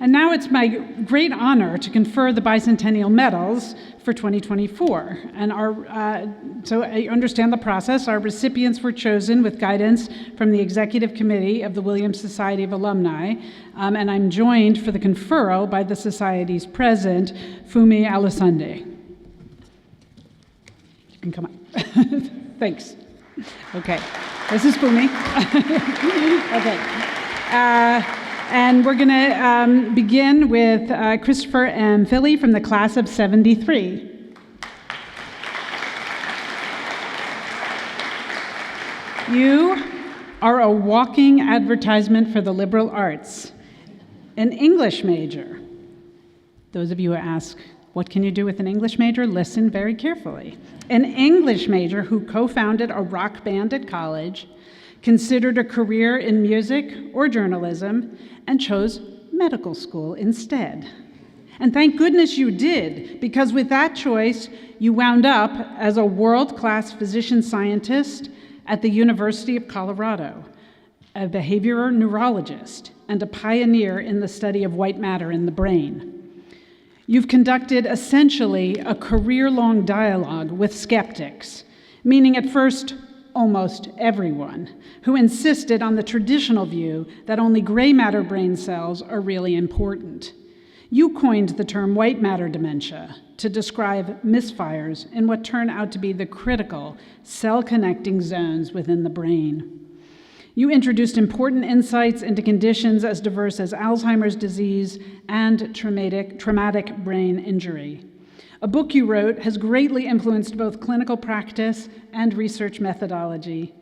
And now it's my great honor to confer the Bicentennial medals for 2024. And so I understand the process. Our recipients were chosen with guidance from the Executive Committee of the Williams Society of Alumni, and I'm joined for the conferral by the Society's president, Fumi Alasunde. You can come up. Thanks. Okay, this is Fumi. Okay. And we're going to begin with Christopher M. Filley from the class of 73. You are a walking advertisement for the liberal arts, an English major. Those of you who ask, what can you do with an English major? Listen very carefully. An English major who co-founded a rock band at college, considered a career in music or journalism, and chose medical school instead. And thank goodness you did, because with that choice, you wound up as a world-class physician scientist at the University of Colorado, a behavioral neurologist, and a pioneer in the study of white matter in the brain. You've conducted essentially a career-long dialogue with skeptics, meaning at first, almost everyone, who insisted on the traditional view that only gray matter brain cells are really important. You coined the term white matter dementia to describe misfires in what turn out to be the critical cell-connecting zones within the brain. You introduced important insights into conditions as diverse as Alzheimer's disease and traumatic brain injury. A book you wrote has greatly influenced both clinical practice and research methodology.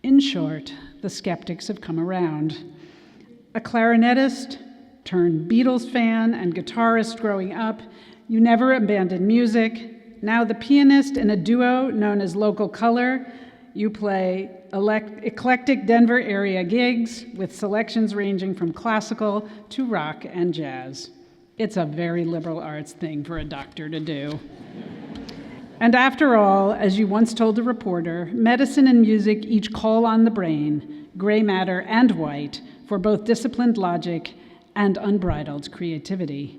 In short, the skeptics have come around. A clarinetist turned Beatles fan and guitarist growing up, you never abandoned music. Now the pianist in a duo known as Local Color, you play eclectic Denver area gigs with selections ranging from classical to rock and jazz. It's a very liberal arts thing for a doctor to do. And after all, as you once told a reporter, medicine and music each call on the brain, gray matter and white, for both disciplined logic and unbridled creativity.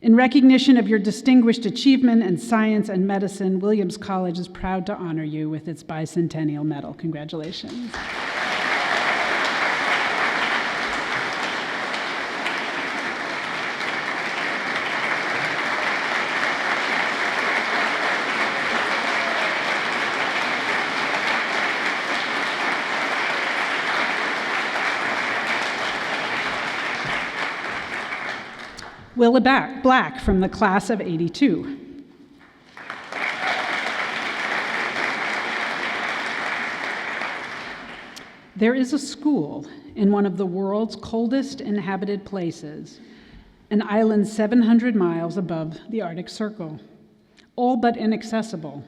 In recognition of your distinguished achievement in science and medicine, Williams College is proud to honor you with its Bicentennial Medal. Congratulations. Willa Black from the class of 82. There is a school in one of the world's coldest inhabited places, an island 700 miles above the Arctic Circle, all but inaccessible.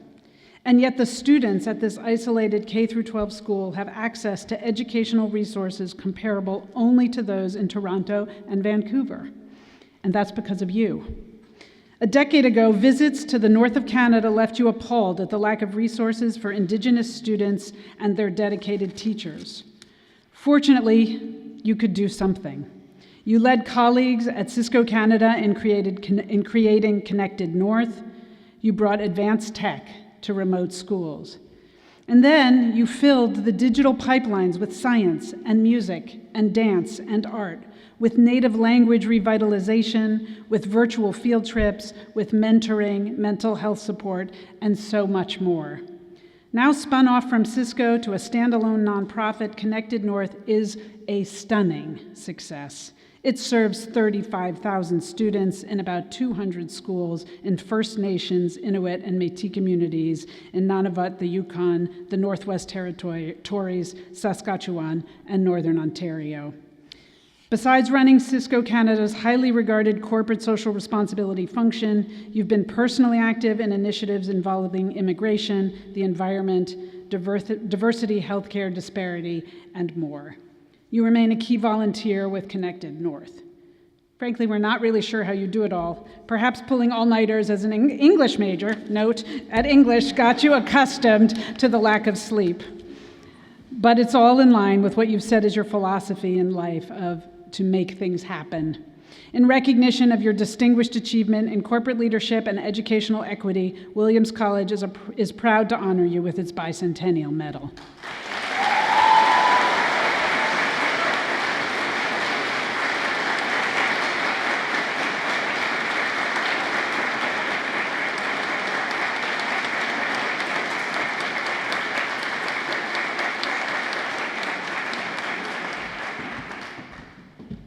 And yet the students at this isolated K-12 school have access to educational resources comparable only to those in Toronto and Vancouver. And that's because of you. A decade ago, visits to the north of Canada left you appalled at the lack of resources for Indigenous students and their dedicated teachers. Fortunately, you could do something. You led colleagues at Cisco Canada in creating Connected North. You brought advanced tech to remote schools. And then you filled the digital pipelines with science and music and dance and art, with native language revitalization, with virtual field trips, with mentoring, mental health support, and so much more. Now spun off from Cisco to a standalone nonprofit, Connected North is a stunning success. It serves 35,000 students in about 200 schools in First Nations, Inuit, and Métis communities in Nunavut, the Yukon, the Northwest Territories, Saskatchewan, and Northern Ontario. Besides running Cisco Canada's highly regarded corporate social responsibility function, you've been personally active in initiatives involving immigration, the environment, diversity, healthcare disparity, and more. You remain a key volunteer with Connected North. Frankly, we're not really sure how you do it all. Perhaps pulling all-nighters as an English major, note, at English got you accustomed to the lack of sleep. But it's all in line with what you've said is your philosophy in life of to make things happen. In recognition of your distinguished achievement in corporate leadership and educational equity, Williams College is proud to honor you with its Bicentennial Medal.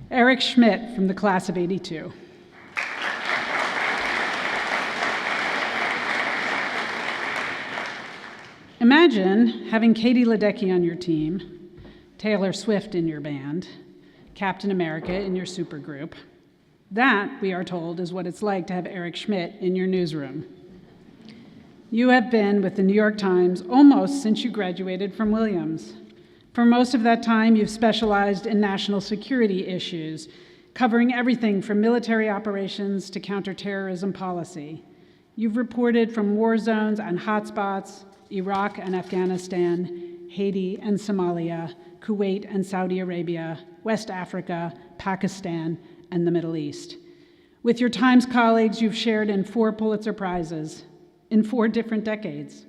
Eric Schmitt from the class of '82. Imagine having Katie Ledecky on your team, Taylor Swift in your band, Captain America in your supergroup. That, we are told, is what it's like to have Eric Schmitt in your newsroom. You have been with the New York Times almost since you graduated from Williams. For most of that time, you've specialized in national security issues, covering everything from military operations to counterterrorism policy. You've reported from war zones and hotspots, Iraq and Afghanistan, Haiti and Somalia, Kuwait and Saudi Arabia, West Africa, Pakistan, and the Middle East. With your Times colleagues, you've shared in 4 Pulitzer Prizes in 4 different decades.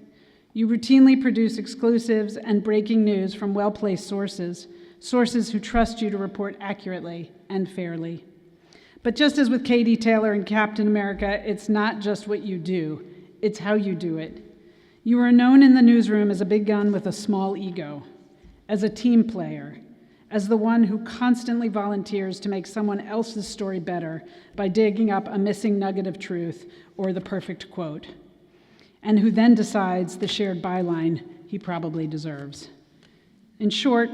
You routinely produce exclusives and breaking news from well-placed sources who trust you to report accurately and fairly. But just as with Katie Taylor and Captain America, it's not just what you do, it's how you do it. You are known in the newsroom as a big gun with a small ego, as a team player, as the one who constantly volunteers to make someone else's story better by digging up a missing nugget of truth or the perfect quote, and who then decides the shared byline he probably deserves. In short,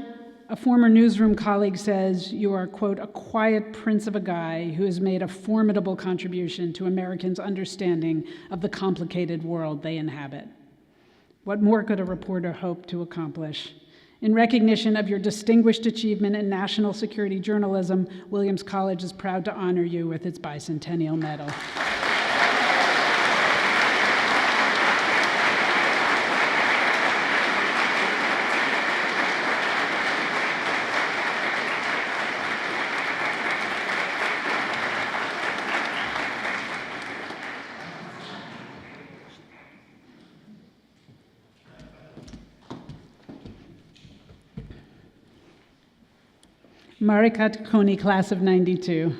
a former newsroom colleague says you are, quote, a quiet prince of a guy who has made a formidable contribution to Americans' understanding of the complicated world they inhabit. What more could a reporter hope to accomplish? In recognition of your distinguished achievement in national security journalism, Williams College is proud to honor you with its Bicentennial Medal. Marica Tacconi, class of '92.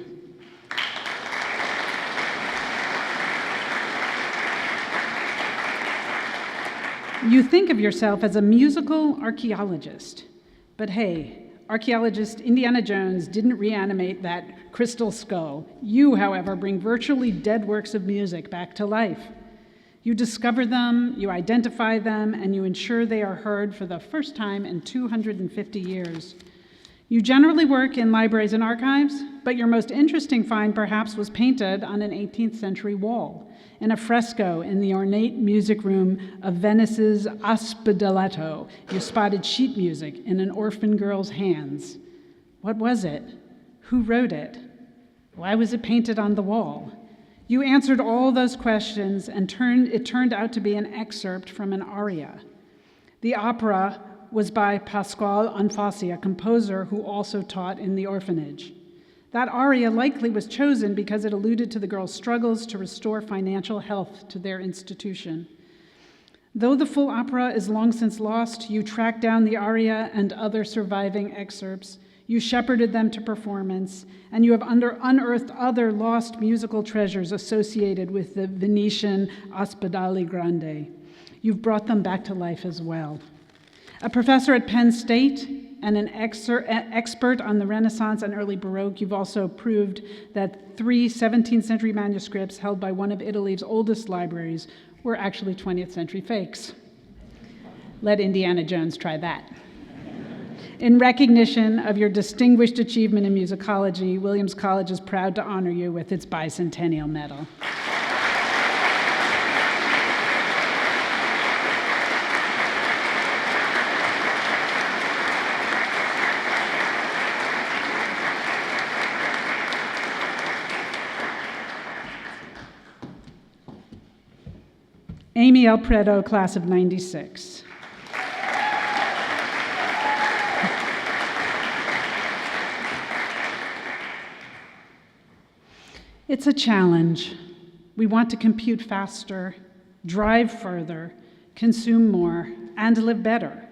You think of yourself as a musical archaeologist, but hey, archaeologist Indiana Jones didn't reanimate that crystal skull. You, however, bring virtually dead works of music back to life. You discover them, you identify them, and you ensure they are heard for the first time in 250 years. You generally work in libraries and archives, but your most interesting find perhaps was painted on an 18th century wall in a fresco in the ornate music room of Venice's Ospedaleto. You spotted sheet music in an orphan girl's hands. What was it? Who wrote it? Why was it painted on the wall? You answered all those questions, and it turned out to be an excerpt from an aria. The opera was by Pasquale Anfossi, a composer who also taught in the orphanage. That aria likely was chosen because it alluded to the girls' struggles to restore financial health to their institution. Though the full opera is long since lost, you tracked down the aria and other surviving excerpts. You shepherded them to performance, and you have unearthed other lost musical treasures associated with the Venetian Ospedale Grande. You've brought them back to life as well. A professor at Penn State and an expert on the Renaissance and early Baroque, you've also proved that 3 17th century manuscripts held by one of Italy's oldest libraries were actually 20th century fakes. Let Indiana Jones try that. In recognition of your distinguished achievement in musicology, Williams College is proud to honor you with its Bicentennial Medal. Amy L. Prieto, class of '96. It's a challenge. We want to compute faster, drive further, consume more, and live better,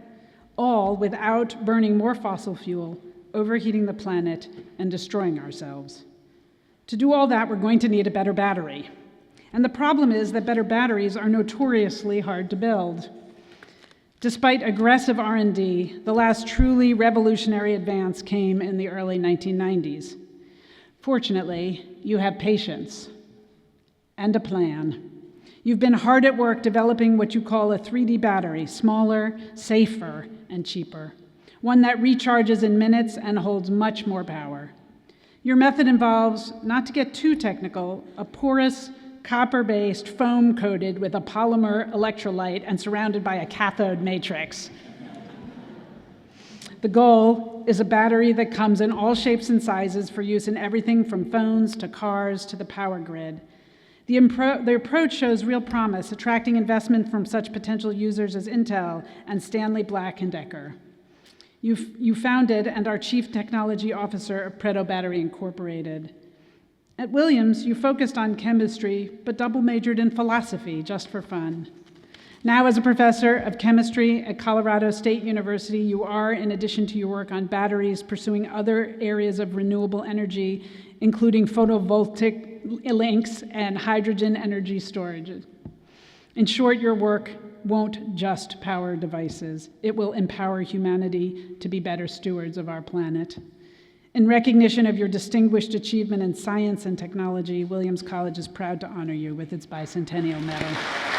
all without burning more fossil fuel, overheating the planet, and destroying ourselves. To do all that, we're going to need a better battery. And the problem is that better batteries are notoriously hard to build. Despite aggressive R&D, the last truly revolutionary advance came in the early 1990s. Fortunately, you have patience and a plan. You've been hard at work developing what you call a 3D battery, smaller, safer, and cheaper, one that recharges in minutes and holds much more power. Your method involves, not to get too technical, a porous, copper-based foam coated with a polymer electrolyte and surrounded by a cathode matrix. The goal is a battery that comes in all shapes and sizes for use in everything from phones to cars to the power grid. The approach shows real promise, attracting investment from such potential users as Intel and Stanley Black & Decker. You founded and are Chief Technology Officer of Prieto Battery Incorporated. At Williams, you focused on chemistry, but double majored in philosophy, just for fun. Now, as a professor of chemistry at Colorado State University, you are, in addition to your work on batteries, pursuing other areas of renewable energy, including photovoltaic links and hydrogen energy storage. In short, your work won't just power devices. It will empower humanity to be better stewards of our planet. In recognition of your distinguished achievement in science and technology, Williams College is proud to honor you with its Bicentennial Medal.